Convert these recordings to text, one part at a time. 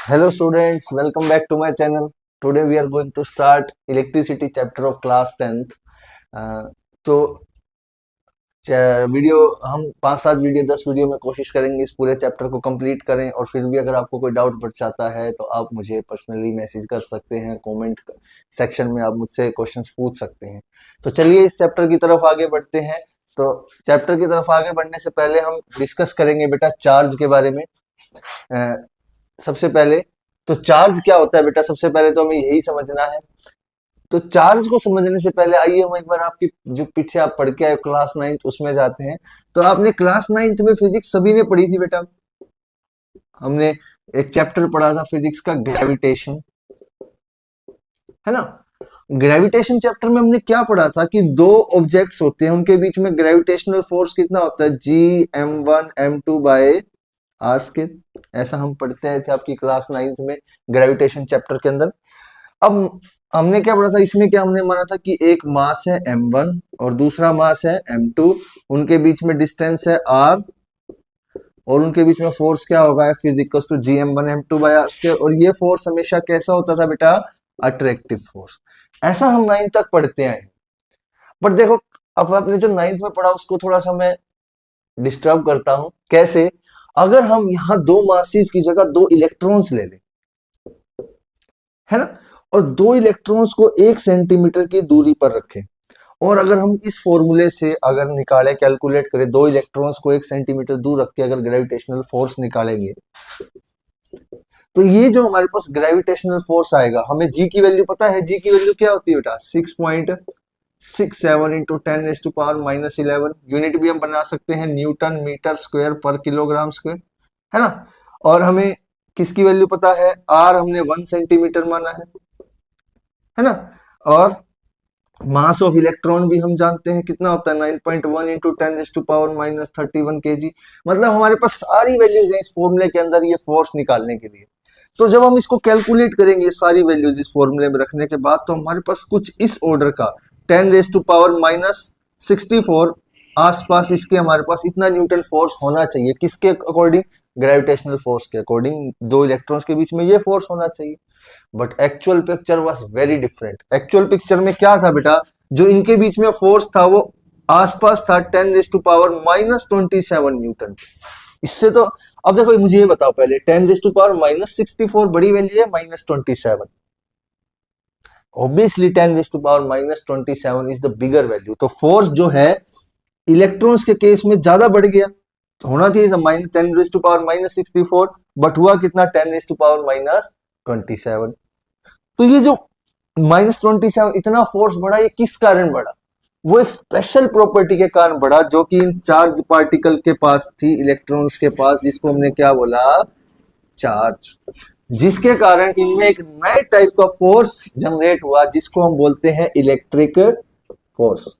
Hello students, welcome back to my channel. Today we are going to start electricity chapter of class 10th. तो video हम 5-7 video 10 video में कोशिश करेंगे इस पूरे चैप्टर को कंप्लीट करें। और फिर भी अगर आपको कोई डाउट बढ़ जाता है तो आप मुझे पर्सनली मैसेज कर सकते हैं, कमेंट सेक्शन में आप मुझसे क्वेश्चंस पूछ सकते हैं। तो चलिए इस चैप्टर की तरफ आगे बढ़ते हैं। तो चैप्टर की तरफ आगे बढ़ने से पहले हम डिस्कस करेंगे बेटा चार्ज के बारे में। सबसे पहले तो चार्ज क्या होता है बेटा, सबसे पहले तो हमें यही समझना है। तो चार्ज को समझने से पहले आइए हम एक बार आपकी जो पीछे आप पढ़ के आए क्लास 9th उसमें जाते हैं। तो आपने क्लास 9th में फिजिक्स सभी ने पढ़ी थी बेटा। हमने एक चैप्टर पढ़ा था फिजिक्स का, ग्रेविटेशन, है ना। ग्रेविटेशन चैप्टर में हमने क्या पढ़ा था कि दो ऑब्जेक्ट्स होते हैं, उनके बीच में ग्रेविटेशनल फोर्स कितना होता है, Gm1m2 बाय आर स्क्वायर। ऐसा हम पढ़ते थे आपकी क्लास 9th में ग्रेविटेशन चैप्टर के अंदर। अब हमने क्या पढ़ा था इसमें, क्या हमने माना था कि एक मास है m1 और दूसरा मास है m2, उनके बीच में डिस्टेंस है r और उनके बीच में फोर्स क्या होगा, physical to Gm1m2 by r square. और ये फोर्स हमेशा कैसा होता था बेटा, अट्रैक्टिव फोर्स। ऐसा हम 9th तक पढ़ते आए। पर देखो अब आपने जो 9th में पढ़ा उसको थोड़ा सा मैं डिस्टर्ब करता हूं। कैसे, अगर हम यहाँ दो मासेस की जगह दो इलेक्ट्रॉन्स ले लें, है ना, और दो इलेक्ट्रॉन्स को 1 सेंटीमीटर की दूरी पर रखें, और अगर हम इस फॉर्मूले से अगर निकाले, कैलकुलेट करें, दो इलेक्ट्रॉन्स को 1 सेंटीमीटर दूर रख के अगर ग्रेविटेशनल फोर्स निकालेंगे, तो ये जो हमारे पास ग्रेविटेशनल फोर्स आएगा, हमें जी की वैल्यू पता है। जी की वैल्यू क्या होती है बेटा, 6.67 इंटू 10⁻⁻11। यूनिट भी हम बना सकते हैं न्यूटन मीटर स्क्वायर पर किलोग्राम स्क्वायर, है ना। और हमें किसकी वैल्यू पता है, आर हमने 1 सेंटीमीटर माना है ना। और मास ऑफ इलेक्ट्रॉन भी हम जानते हैं कितना होता है, 9.1 इंटू 10⁻31 kg। मतलब हमारे पास सारी वैल्यूज हैं इस फॉर्मूले के अंदर ये फोर्स निकालने के लिए। तो जब हम इसको कैलकुलेट करेंगे सारी वैल्यूज इस फॉर्मूले में रखने के बाद, तो हमारे पास कुछ इस ऑर्डर का 10⁻⁻64 आसपास इसके हमारे पास इतना न्यूटन फोर्स होना चाहिए। किसके अकॉर्डिंग, ग्रेविटेशनल फोर्स के अकॉर्डिंग, दो इलेक्ट्रॉन्स के बीच में ये फोर्स होना चाहिए। But actual picture was very different. Actual picture में क्या था बेटा, जो इनके बीच में फोर्स था वो आसपास था 10⁻⁻27 न्यूटन। इससे तो अब देखो मुझे ये बताओ पहले, 10⁻⁻64 बड़ी वैल्यू है -27? Obviously 10⁻⁻27 is the bigger value. तो फोर्स जो है इलेक्ट्रॉन्स के केस में ज्यादा बढ़ गया, तो होना चाहिए था -10⁻⁻64, बट हुआ कितना, 10⁻⁻27। तो ये जो -27 इतना फोर्स बढ़ा, ये किस कारण बढ़ा, वो एक स्पेशल प्रॉपर्टी के कारण बढ़ा जो कि इन चार्ज पार्टिकल के पास थी, इलेक्ट्रॉन्स के पास, जिसको हमने क्या बोला, चार्ज। जिसके कारण इनमें एक नए टाइप का फोर्स जनरेट हुआ जिसको हम बोलते हैं इलेक्ट्रिक फोर्स।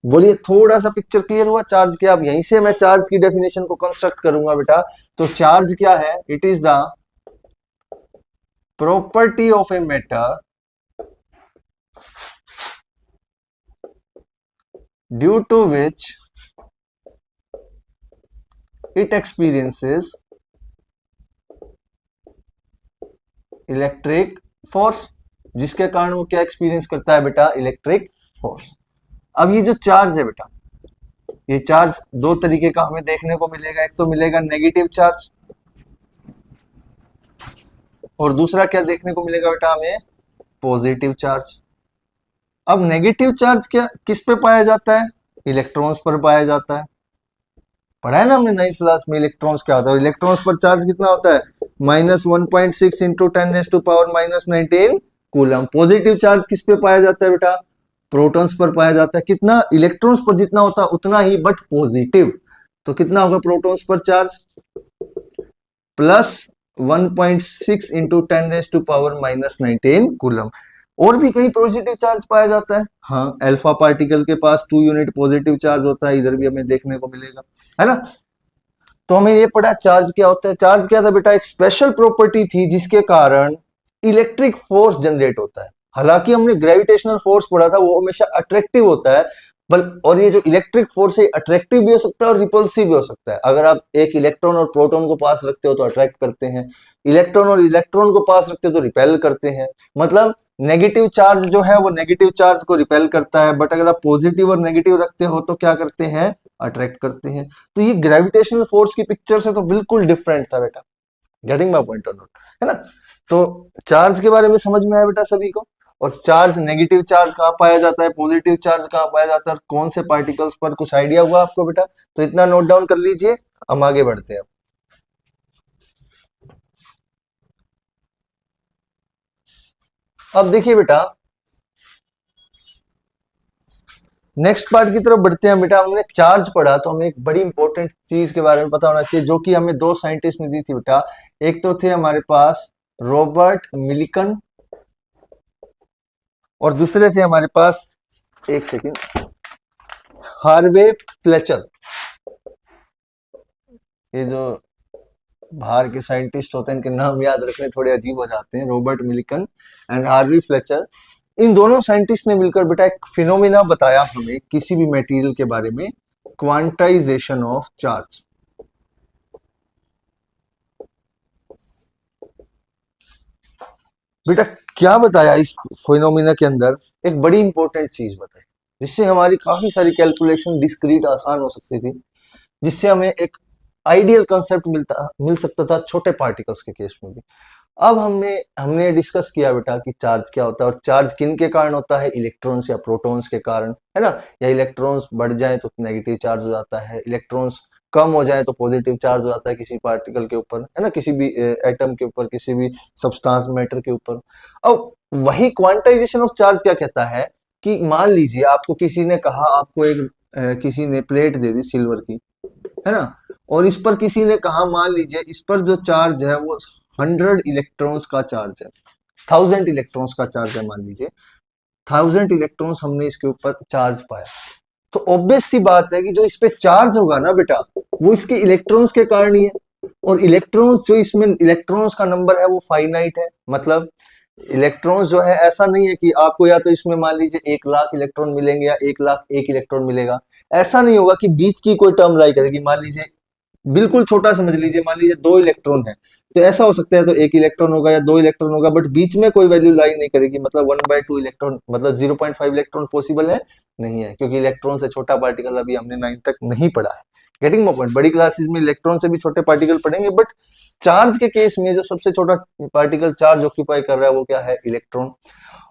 बोलिए थोड़ा सा पिक्चर क्लियर हुआ चार्ज के। अब यहीं से मैं चार्ज की डेफिनेशन को कंस्ट्रक्ट करूंगा बेटा। तो चार्ज क्या है, it is the property of a matter due to which it experiences electric force. जिसके कारण वो क्या एक्सपीरियंस करता है बेटा, इलेक्ट्रिक फोर्स। अब ये जो चार्ज है बेटा, ये चार्ज दो तरीके का हमें देखने को मिलेगा। एक तो मिलेगा नेगेटिव चार्ज, और दूसरा क्या देखने को मिलेगा बेटा हमें, पॉजिटिव चार्ज। अब नेगेटिव चार्ज क्या किस पे पाया जाता है, इलेक्ट्रॉन्स पर पाया जाता है। पढ़ा है ना हमने 9th क्लास में इलेक्ट्रॉन्स क्या होता है। इलेक्ट्रॉन्स पर चार्ज कितना होता है, -1.6 इंटू 10⁻⁻19 कूलम। पॉजिटिव चार्ज किस पे पाया जाता है बेटा, प्रोटॉन्स पर पाया जाता है। कितना, इलेक्ट्रॉन्स पर जितना होता है उतना ही, बट पॉजिटिव। तो कितना होगा प्रोटॉन्स पर चार्ज, +1.6 इंटू 10⁻⁻19 कूलम। और भी कहीं पॉजिटिव चार्ज पाया जाता है, हाँ, अल्फा पार्टिकल के पास 2 यूनिट पॉजिटिव चार्ज होता है, इधर भी हमें देखने को मिलेगा, है ना। तो हमें ये पढ़ा चार्ज क्या होता है। चार्ज क्या था बेटा, एक स्पेशल प्रॉपर्टी थी जिसके कारण इलेक्ट्रिक फोर्स जनरेट होता है। हालांकि हमने ग्रेविटेशनल फोर्स पढ़ा था, वो हमेशा अट्रैक्टिव होता है, बल और ये जो इलेक्ट्रिक फोर्स है अट्रैक्टिव भी हो सकता है और रिपल्सिव भी हो सकता है। अगर आप एक इलेक्ट्रॉन और प्रोटॉन को पास रखते हो तो अट्रैक्ट करते हैं, इलेक्ट्रॉन और इलेक्ट्रॉन को पास रखते हो तो रिपेल करते हैं। मतलब नेगेटिव चार्ज जो है वो नेगेटिव चार्ज को रिपेल करता है, बट अगर आप पॉजिटिव और नेगेटिव रखते हो तो क्या करते हैं, अट्रैक्ट करते हैं। तो ये ग्रेविटेशनल फोर्स की पिक्चर से तो बिल्कुल डिफरेंट था बेटा। गेटिंग माय पॉइंट और नॉट, है ना। तो चार्ज के बारे में समझ में आया बेटा सभी को। और चार्ज, नेगेटिव चार्ज कहाँ पाया जाता है, पॉजिटिव चार्ज कहाँ पाया जाता है, और कौन से पार्टिकल्स पर, कुछ आइडिया हुआ आपको बेटा। तो इतना नोट डाउन कर लीजिए, हम आगे बढ़ते हैं। अब देखिए बेटा, नेक्स्ट पार्ट की तरफ बढ़ते हैं बेटा। हमने चार्ज पढ़ा तो हमें एक बड़ी इंपॉर्टेंट चीज के बारे में पता होना चाहिए, जो कि हमें दो साइंटिस्ट ने दी थी बेटा। एक तो थे हमारे पास रॉबर्ट मिलिकन, और दूसरे थे हमारे पास, एक सेकेंड, हार्वे फ्लेचर। ये जो बाहर के साइंटिस्ट होते हैं इनके नाम याद रखने थोड़े अजीब हो जाते हैं, Robert Millikan and Harvey Fletcher. इन दोनों साइंटिस्ट ने मिलकर बेटा एक फिनोमिना बताया हमें किसी भी मटेरियल के बारे में, क्वांटाइजेशन ऑफ चार्ज। बेटा क्या बताया इस फिनोमिना के अंदर, एक बड़ी इंपॉर्टेंट चीज बताई, जिससे हमारी काफी सारी कैलकुलेशन डिस्क्रीट आसान हो सकती थी, जिससे हमें एक आइडियल कंसेप्ट मिल सकता था छोटे पार्टिकल्स के केस में भी। अब हमने डिस्कस किया बेटा कि चार्ज क्या होता है, और चार्ज किन के कारण होता है, इलेक्ट्रॉन्स या प्रोटॉन्स के कारण, है ना। या इलेक्ट्रॉन्स बढ़ जाए तो नेगेटिव चार्ज हो जाता है, इलेक्ट्रॉन्स कम हो जाए तो पॉजिटिव चार्ज हो जाता है किसी पार्टिकल के ऊपर, है ना, किसी भी एटम के ऊपर, किसी भी सब्सटेंस मैटर के ऊपर। अब वही क्वांटाइजेशन ऑफ चार्ज क्या कहता है कि मान लीजिए आपको किसी ने कहा, आपको एक किसी ने प्लेट दे दी सिल्वर की, है ना, और इस पर किसी ने कहा, मान लीजिए इस पर जो चार्ज है वो 100 इलेक्ट्रॉन्स का चार्ज है, 1000 इलेक्ट्रॉन्स का चार्ज है, मान लीजिए 1000 इलेक्ट्रॉन्स हमने इसके ऊपर चार्ज पाया। तो ऑब्वियस सी बात है कि जो इस पे चार्ज होगा ना बेटा, वो इसके इलेक्ट्रॉन्स के कारण ही है। और इलेक्ट्रॉन्स, जो इसमें इलेक्ट्रॉन्स का नंबर है वो फाइनाइट है। मतलब इलेक्ट्रॉन्स जो है, ऐसा नहीं है कि आपको या तो इसमें मान लीजिए 1,00,000 इलेक्ट्रॉन मिलेंगे या 1,00,001 इलेक्ट्रॉन मिलेगा। ऐसा नहीं होगा कि बीच की कोई टर्म लाई करेगी। मान लीजिए, बिल्कुल छोटा समझ लीजिए, मान लीजिए 2 इलेक्ट्रॉन है, तो ऐसा हो सकता है तो 1 इलेक्ट्रॉन होगा या 2 इलेक्ट्रॉन होगा, बट बीच में कोई वैल्यू लाई नहीं करेगी। मतलब 1/2 इलेक्ट्रॉन, मतलब 0.5 इलेक्ट्रॉन पॉसिबल है नहीं है, क्योंकि इलेक्ट्रॉन से छोटा पार्टिकल अभी हमने 9 तक नहीं पढ़ा है। Getting my point. बड़ी क्लासेस में इलेक्ट्रॉन से भी छोटे पार्टिकल पढ़ेंगे, बट चार्ज के केस में जो सबसे छोटा पार्टिकल चार्ज ऑक्यूपाई कर रहा है वो क्या है, इलेक्ट्रॉन।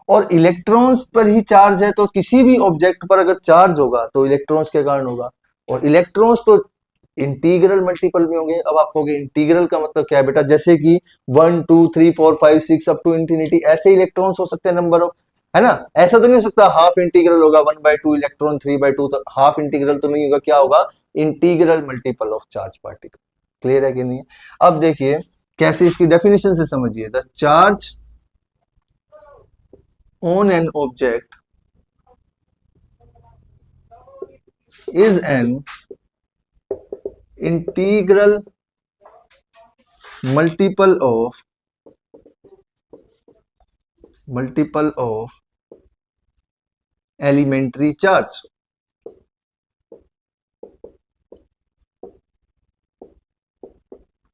और इलेक्ट्रॉन्स पर ही चार्ज है, तो किसी भी ऑब्जेक्ट पर अगर चार्ज होगा तो इलेक्ट्रॉन्स के कारण होगा। और इलेक्ट्रॉन्स तो इंटीग्रल मल्टीपल में होंगे। अब आप कहोगे इंटीग्रल का मतलब क्या है बेटा, जैसे कि 1 2 3 4 5 6 अप टू इंफिनिटी, ऐसे इलेक्ट्रॉन्स हो सकते हैं नंबर ऑफ, है ना। ऐसा तो नहीं हो सकता हाफ इंटीग्रल होगा 1/2 इलेक्ट्रॉन 3/2, तो हाफ इंटीग्रल तो नहीं होगा, क्या होगा, integral multiple of charge particle. Clear है कि नहीं है। अब देखिए कैसे इसकी डेफिनेशन से समझिए। The charge on an object is an integral multiple of elementary charge।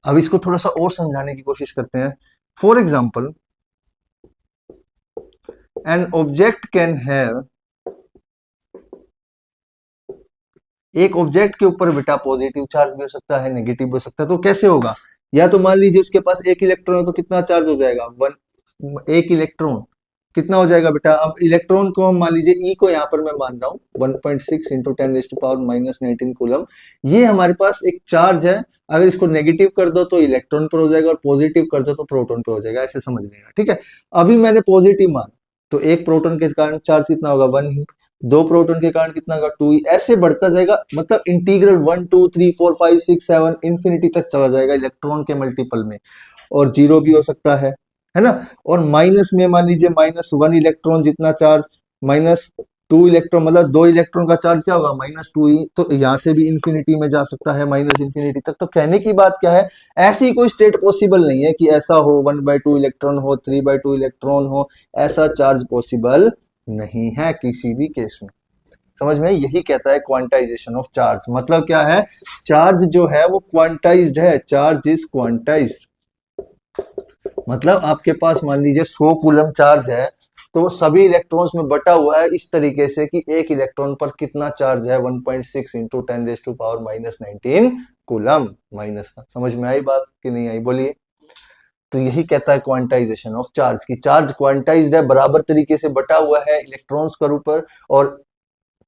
अब इसको थोड़ा सा और समझाने की कोशिश करते हैं। For example, an object can have, एक ऑब्जेक्ट के ऊपर बेटा पॉजिटिव चार्ज भी हो सकता है, नेगेटिव भी हो सकता है। तो कैसे होगा, या तो मान लीजिए उसके पास एक इलेक्ट्रॉन है तो कितना चार्ज हो जाएगा, एक इलेक्ट्रॉन कितना हो जाएगा बेटा। अब इलेक्ट्रॉन को हम मान लीजिए ई को यहाँ पर मैं मान रहा हूँ 1.6 इंटू 10⁻⁻19 कूलम। ये हमारे पास एक चार्ज है। अगर इसको नेगेटिव कर दो तो इलेक्ट्रॉन पर हो जाएगा, और पॉजिटिव कर दो तो प्रोटॉन पे हो जाएगा। ऐसे समझ लेगा, ठीक है। अभी मैंने पॉजिटिव मान, तो एक प्रोटॉन के कारण चार्ज कितना होगा, 1 ही। 2 प्रोटॉन के कारण कितना होगा, 2 ही। ऐसे बढ़ता जाएगा, मतलब इंटीग्रल 1 2 3 4 5 6 7 इंफिनिटी तक चला जाएगा इलेक्ट्रॉन के मल्टीपल में। और जीरो भी हो सकता है ना। और माइनस में मान लीजिए -1 इलेक्ट्रॉन जितना चार्ज, -2 इलेक्ट्रॉन, मतलब 2 इलेक्ट्रॉन का चार्ज क्या होगा, -2 ही। तो यहाँ से भी इंफिनिटी में जा सकता है, माइनस इंफिनिटी तक। तो कहने की बात क्या है, ऐसी कोई स्टेट पॉसिबल नहीं है कि ऐसा हो 1/2 इलेक्ट्रॉन हो, 3/2 इलेक्ट्रॉन हो। ऐसा चार्ज पॉसिबल नहीं है किसी भी केस में। समझ में आई? यही कहता है क्वांटाइजेशन ऑफ चार्ज। मतलब क्या है, चार्ज जो है वो क्वांटाइज्ड है, चार्ज इज क्वांटाइज्ड। मतलब आपके पास मान लीजिए 100 कूलम चार्ज है, तो वो सभी इलेक्ट्रॉन्स में बटा हुआ है इस तरीके से कि एक इलेक्ट्रॉन पर कितना चार्ज है, 1.6 इंटू 10⁻⁻19 कूलम माइनस का। समझ में आई बात कि नहीं आई, बोलिए। तो यही कहता है क्वांटाइजेशन ऑफ चार्ज, की चार्ज क्वांटाइज्ड है, बराबर तरीके से बटा हुआ है इलेक्ट्रॉन्स के ऊपर, और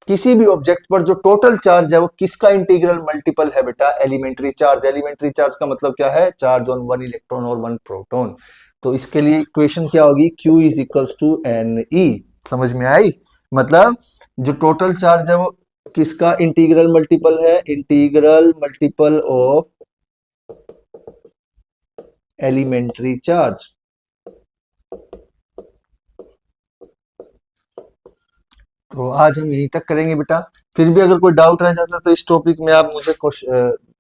किसी भी ऑब्जेक्ट पर जो टोटल चार्ज है वो किसका इंटीग्रल मल्टीपल है बेटा, एलिमेंट्री चार्ज। एलिमेंट्री चार्ज का मतलब क्या है, चार्ज ऑन वन इलेक्ट्रॉन और वन प्रोटॉन। तो इसके लिए इक्वेशन क्या होगी, Q is equals to NE। समझ में आई? मतलब जो टोटल चार्ज है वो किसका इंटीग्रल मल्टीपल है, integral multiple of elementary charge. तो आज हम यहीं तक करेंगे बेटा। फिर भी अगर कोई डाउट रह जाता है तो इस टॉपिक में आप मुझे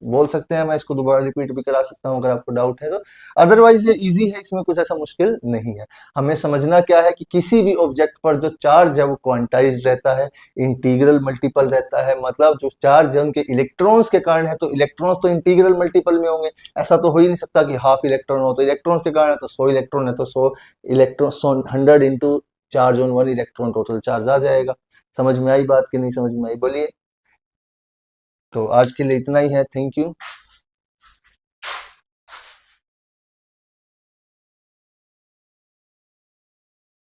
बोल सकते हैं, मैं इसको दोबारा रिपीट भी करा सकता हूँ अगर आपको डाउट है तो। अदरवाइज ये इजी है, इसमें कुछ ऐसा मुश्किल नहीं है। हमें समझना क्या है कि किसी भी ऑब्जेक्ट पर जो चार्ज है वो क्वांटाइज्ड रहता है, इंटीग्रल मल्टीपल रहता है। मतलब जो चार्ज है उनके इलेक्ट्रॉन्स के कारण है, तो इलेक्ट्रॉन्स तो इंटीग्रल मल्टीपल में होंगे। ऐसा तो हो ही नहीं सकता कि हाफ इलेक्ट्रॉन हो, तो इलेक्ट्रॉन के कारण है तो 100 इलेक्ट्रॉन है तो 100 electron, 100 into charge on one electron total charge आ जाएगा। समझ में आई बात कि नहीं समझ में आई, बोलिए। तो आज के लिए इतना ही है, थैंक यू।